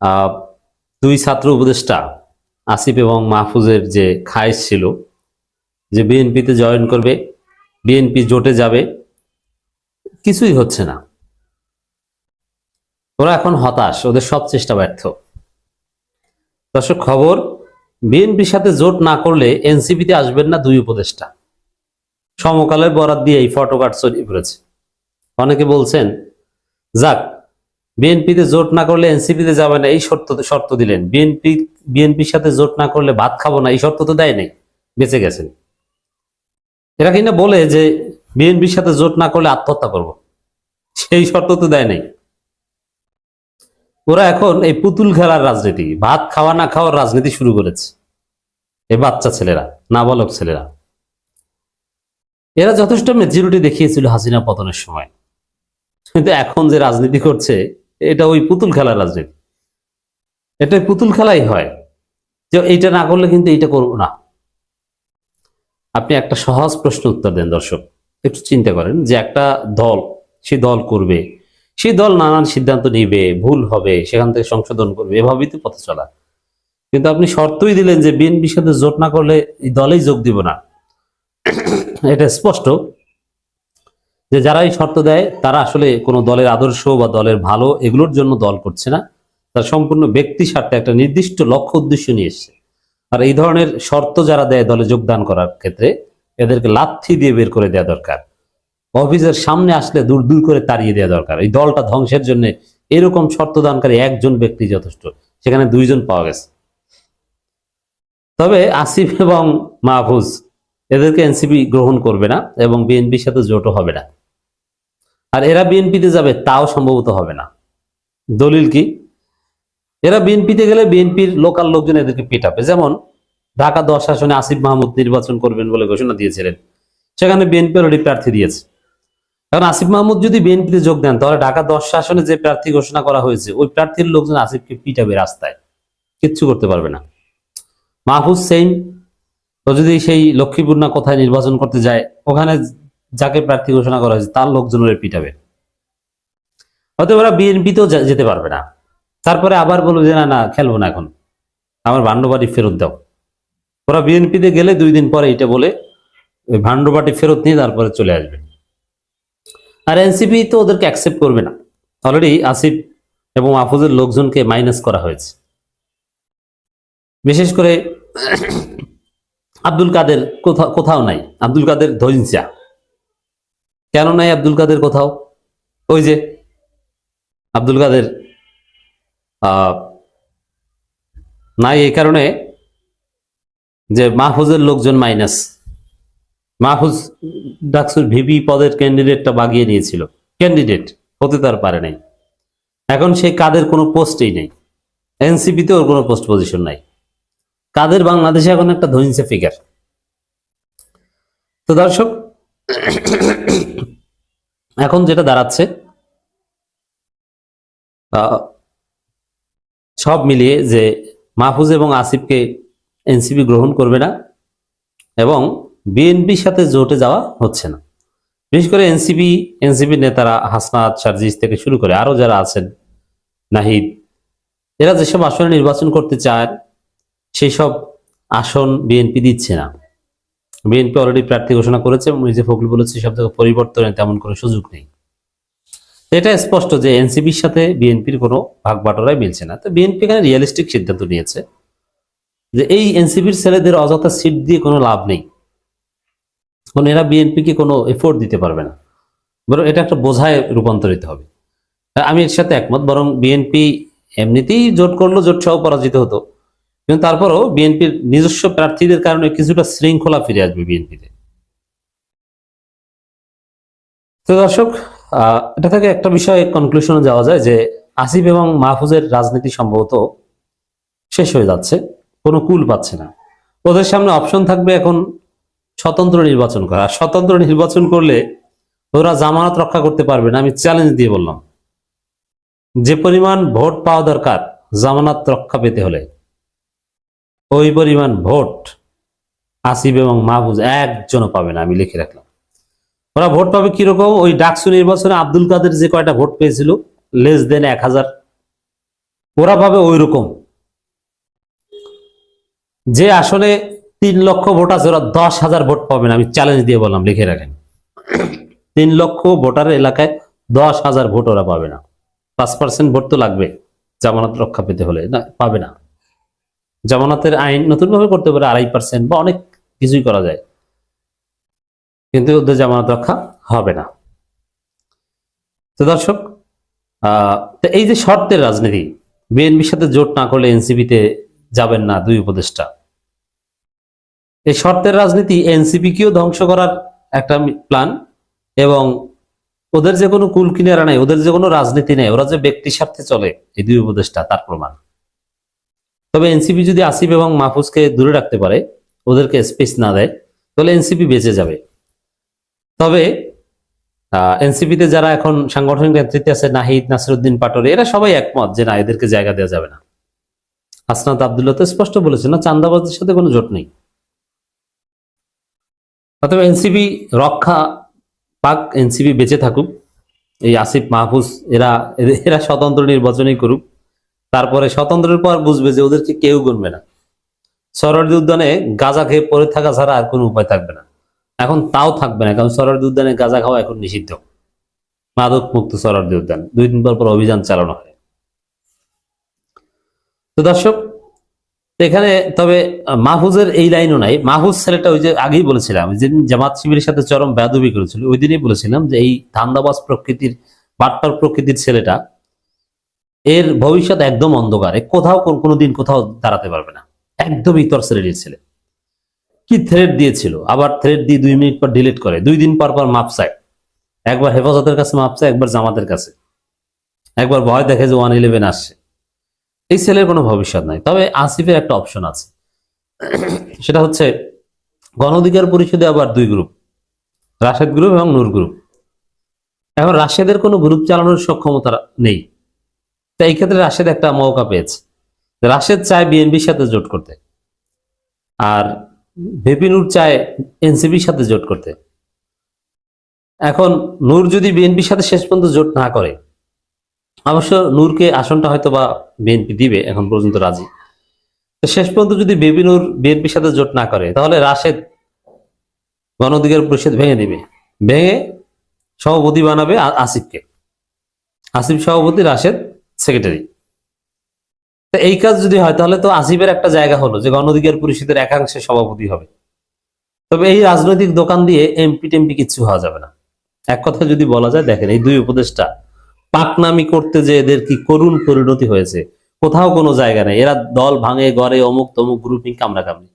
আহ, দুই ছাত্র উপদেষ্টা আসিফ এবং মাহফুজের যে খায়েশ ছিল যে বিএনপিতে জয়েন করবে, বিএনপি জোটে যাবে, কিছুই হচ্ছে না। ওরা এখন হতাশ, ওদের সব চেষ্টা ব্যর্থ। দর্শক, খবর, বিএনপির সাথে জোট না করলে এনসিপিতে আসবেন না দুই উপদেষ্টা। সমকালের বরাত দিয়ে এই ফটোকার্ড ছড়িয়ে পড়েছে। অনেকে বলছেন, যাক, বিএনপিতে জোট না করলে এনসিপিতে যাবে না এই শর্ত দিলেন, বিএনপির সাথে জোট না করলে ভাত খাবো না এই শর্ত তো দেয় নাই, বেঁচে গেছেন। এরা কিনা বলে যে বিএনপির সাথে জোট না করলে আত্মহত্যা করব, সেই শর্ত তো দেয় নাই। ওরা এখন এই পুতুল খেলার রাজনীতি, ভাত খাওয়া না খাওয়ার রাজনীতি শুরু করেছে। এই বাচ্চা ছেলেরা, নাবালক ছেলেরা, এরা যথেষ্ট মেচুরিটি দেখিয়েছিল হাসিনা পতনের সময়, কিন্তু এখন যে রাজনীতি করছে এটা ওই পুতুল খেলার রাজনীতি। এটা পুতুল খেলাই হয় যে এইটা না করলে কিন্তু এইটা করবো না। আপনি একটা সহজ প্রশ্ন উত্তর দেন দর্শক, একটু চিন্তা করেন যে একটা দল, সেই দল করবে, সেই দল নানান সিদ্ধান্ত নিবে, ভুল হবে সেখান থেকে সংশোধন করবে, এভাবেই তো পথে চলা। কিন্তু আপনি শর্তই দিলেন যে বিএনপির সাথে জোট না করলে এই দলেই যোগ দিব না। এটা স্পষ্ট যে যারা এই শর্ত দেয় তারা আসলে কোনো দলের আদর্শ বা দলের ভালো এগুলোর জন্য দল করছে না, তার সম্পূর্ণ ব্যক্তি স্বার্থে একটা নির্দিষ্ট লক্ষ্য উদ্দেশ্য নিয়ে এসছে। আর এই ধরনের শর্ত যারা দেয় দলে যোগদান করার ক্ষেত্রে, এদেরকে লাথি দিয়ে বের করে দেওয়া দরকার। অফিসের সামনে আসলে দূর দূর করে তাড়িয়ে দেওয়া দরকার। এই দলটা ধ্বংসের জন্য এরকম শর্তদানকারী একজন ব্যক্তি যথেষ্ট, সেখানে দুইজন পাওয়া গেছে। তবে আসিফ এবং মাহফুজ এদেরকে এনসিপি গ্রহণ করবে না এবং বিএনপির সাথে জোটও হবে না। আর এরা বিএনপিতে যাবে তাও সম্ভবত হবে না। দলিল কি? এরা বিএনপিতে গেলে বিএনপির লোকাল লোকজন এদেরকে পিটাবে। যেমন ঢাকা 10 আসনে আসিফ মাহমুদ নির্বাচন করবেন বলে ঘোষণা দিয়েছিলেন, সেখানে বিএনপি অলরেডি প্রার্থী দিয়েছে। এখন আসিফ মাহমুদ যদি বিএনপিতে যোগ দেন, তাহলে ঢাকা 10 আসনে যে প্রার্থী ঘোষণা করা হয়েছে ওই প্রার্থীর লোকজন আসিফকে পিটাবে রাস্তায়, কিচ্ছু করতে পারবে না। মাহফুজ সেইম, তো যদি সেই লক্ষ্মীপুর না কোথায় নির্বাচন করতে যায়, ওখানে যাকে প্রার্থী ঘোষণা করা হয়েছে তার লোকজন ওরা পিটাবে। হয়তো ওরা বিএনপিতেও যেতে পারবে না। তারপরে আবার বলবে যে না না, খেলবো না, এখন আমার ভান্ডবাড়ি ফেরত দাও। ওরা বিএনপিতে গেলে 2 দিন পরে এটা বলে ওই ভান্ডবাড়ি ফেরত নিয়ে তারপরে চলে আসবে। আর এনসিপি তো ওদেরকে অ্যাকসেপ্ট করবে না। অলরেডি আসিফ এবং মাহফুজের লোকজনকে মাইনাস করা হয়েছে। বিশেষ করে আব্দুল কাদের কোথাও নাই। আব্দুল কাদের ধৈর্যা কেন নাই? আব্দুল কাদের কোথাও, ওই যে আব্দুল কাদের নাই এই কারণে যে মাহফুজের লোকজন মাইনাস। মাহফুজ ডাকসুর ভিপি পদের ক্যান্ডিডেটটা বাগিয়ে নিয়েছিল, ক্যান্ডিডেট হতে তার পারে নাই। এখন সেই কাদের কোনো পোস্টেই নেই, এনসিপিতে ওর কোনো পোস্ট পজিশন নাই। কাদের বাংলাদেশে এখন একটা ধৈর্য ফিগার। তো দর্শক, এখন যেটা দাঁড়াচ্ছে সব মিলিয়ে যে মাহফুজ এবং আসিফকে এনসিপি গ্রহণ করবে না এবং বিএনপির সাথে জোটে যাওয়া হচ্ছে না। বিশেষ করে এনসিপি নেতারা হাসনাত, সার্জিস থেকে শুরু করে আরো যারা আছেন, নাহিদ, এরা যেসব আসনে নির্বাচন করতে চায় সেই সব আসন বিএনপি দিচ্ছে না। বিএনপি অলরেডি প্রার্থী ঘোষণা করেছে এবং মির্জা ফখরুল বলেছে সব জায়গায় পরিবর্তনের তেমন কোনো সুযোগ নেই। এটা স্পষ্ট যে এনসিপির সাথে বিএনপির কোনো ভাগ বাটোয়ারাই মিলছে না। তো বিএনপি এখানে রিয়েলিস্টিক সিদ্ধান্ত নিয়েছে যে এই এনসিপির ছেলেদের অযথা সিট দিয়ে কোনো লাভ নেই, কারণ এরা বিএনপিকে কোনো এফোর্ট দিতে পারবে না, বরং এটা একটা বোঝায় রূপান্তরিত হবে। আমি এর সাথে একমত, বরং বিএনপি এমনিতেই জোট করলো, জোট সহ পরাজিত হতো, কিন্তু তারপরও বিএনপির নিজস্ব প্রার্থীদের কারণে কিছুটা শৃঙ্খলা ফিরে আসবে বিএনপিতে। তো দর্শক, এটা থেকে একটা বিষয়ে কনক্লুশনে যাওয়া যায় যে আসিফ এবং মাহফুজের রাজনীতি সম্ভবত শেষ হয়ে যাচ্ছে, কোনো কুল পাচ্ছে না। ওদের সামনে অপশন থাকবে এখন স্বতন্ত্র নির্বাচন করা। স্বতন্ত্র নির্বাচন করলে ওরা জামানত রক্ষা করতে পারবে না, আমি চ্যালেঞ্জ দিয়ে বললাম। যে পরিমাণ ভোট পাওয়া দরকার জামানত রক্ষা পেতে হলে, ওই পরিমাণ ভোট আসিফ এবং মাহফুজ একজনও পাবে না, আমি লিখে রাখলাম। ওরা ভোট পাবে কিরকম? ওই ডাকসু নির্বাচনে আব্দুল কাদের যে কয়টা ভোট পেয়েছিল, লেস দেন 1000, ওরা পাবে ওই রকম, যে আসলে 3 লক্ষ ভোট আছে ওরা 10,000 ভোট পাবে না। আমি চ্যালেঞ্জ দিয়ে বললাম, লিখে রাখেন, 3 লক্ষ ভোটার এলাকায় 10,000 ভোট ওরা পাবে না। 5% ভোট তো লাগবে জামানত রক্ষা পেতে হলে, না পাবে না। জামানতের আইন নতুন ভাবে করতে পারে 2.5% বা অনেক কিছুই করা যায়, কিন্তু ওদের জামানত রক্ষা হবে না। তো দর্শক, তো এই যে শর্তের রাজনীতি, বিএনপির সাথে জোট না করলে এনসিপিতে যাবেন না 2 উপদেষ্টা, এই শর্তের রাজনীতি এনসিপি কেও ধ্বংস করার একটা প্ল্যান, এবং ওদের যে কোনো কুল কিনারা নাই, ওদের যে কোনো রাজনীতি নেই, ওরা যে ব্যক্তি স্বার্থে চলে এই 2 উপদেষ্টা তার প্রমাণ। তবে এনসিপি যদি আসিফ এবং মাহফুজকে দূরে রাখতে পারে, ওদেরকে স্পেস না দেয়, তাহলে এনসিপি বেঁচে যাবে। তবে এনসিপিতে যারা এখন সাংগঠনিক নেতৃত্বে আছে, নাহিদ, নাসিরউদ্দিন পাটোয়ারি, এরা সবাই একমত যে না, এদেরকে জায়গা দেওয়া যাবে না। হাসনাত আব্দুল্লাহ তো স্পষ্ট বলেছে না, চাঁদাবাজদের সাথে কোনো জোট নেই। অতএব এনসিপি রক্ষা পাক, এনসিপি বেঁচে থাকুক, এই আসিফ মাহফুজ এরা এরা স্বতন্ত্র নির্বাচনই করুক, তারপরে স্বতন্ত্রের পর বুঝবে যে ওদেরকে কেউ গুনবে না। সরোয়ার্দী উদ্যানে গাঁজা খেয়ে পড়ে থাকা ছাড়া আর কোনো উপায় থাকবে না। এখন তাও থাকবে না, কারণ সরোয়ার্দী উদ্যানে গাঁজা খাওয়া এখন নিষিদ্ধ, মাদক মুক্ত সরোয়ার্দী উদ্যান। 2 দিন পর পর অভিযান চালানো হয়। তো দর্শক, এখানে তবে মাহফুজের এই লাইনও নাই। মাহফুজ ছেলেটা ওই যে আগেই বলেছিলাম, যেদিন জামাত শিবিরের সাথে চরম বেয়াদবি করেছিল, ওই দিনই বলেছিলাম যে এই ধান্দাবাজ প্রকৃতির, বাটপার প্রকৃতির ছেলেটা, এর ভবিষ্যৎ একদম অন্ধকার। কোথাও কোনোদিন কোথাও দাঁড়াতে পারবে না, একদম ইতর শ্রেণীর ছেলে। কি থ্রেড দিয়েছিল, আবার থ্রেড দিয়ে 2 মিনিট পর ডিলিট করে, 2 দিন পর পর মাপ চায়, একবার হেফাজতের কাছে মাপ চায়, একবার জামাতের কাছে, একবার ভয় দেখে যে 111 আসছে। এই ছেলের কোনো ভবিষ্যৎ নাই। তবে আসিফের একটা অপশন আছে, সেটা হচ্ছে গণ অধিকার পরিষদে আবার 2 গ্রুপ, রাশেদ গ্রুপ এবং নূর গ্রুপ। এখন রাশেদের কোনো গ্রুপ চালানোর সক্ষমতা নেই, তাই এই ক্ষেত্রে রাশেদ একটা মৌকা পেয়েছে। রাশেদ চায় বিএনপির সাথে জোট করতে, আর ভিপি নূর চায় এনসিপির সাথে জোট করতে। এখন নূর যদি বিএনপির সাথে শেষ পর্যন্ত জোট না করে, অবশ্য নূরকে আসনটা হয়তো বা বিএনপি দিবে, এখন পর্যন্ত রাজি। তো শেষ পর্যন্ত যদি ভিপি নূর বিএনপির সাথে জোট না করে, তাহলে রাশেদ গণ অধিকার পরিষদ ভেঙে দিবে, ভেঙে সভাপতি বানাবে আসিফকে, আসিফ সভাপতি, রাশেদ সেক্রেটারি। তো এই কাজ যদি হয়, তাহলে তো আসিফের একটা জায়গা হলো যে গণ অধিকার পরিষদের একাংশে সভাপতি হবে। তবে এই রাজনৈতিক দোকান দিয়ে এমপি টেমপি কিছু হওয়া যাবে না। এক কথা যদি বলা যায়, দেখেন এই 2 উপদেষ্টা পাকনামি করতে যে এদের কি করুণ পরিণতি হয়েছে, কোথাও কোনো জায়গা নেই। এরা দল ভাঙে, গড়ে, অমুক তমুক গ্রুপিং, কামড়াকামড়ি।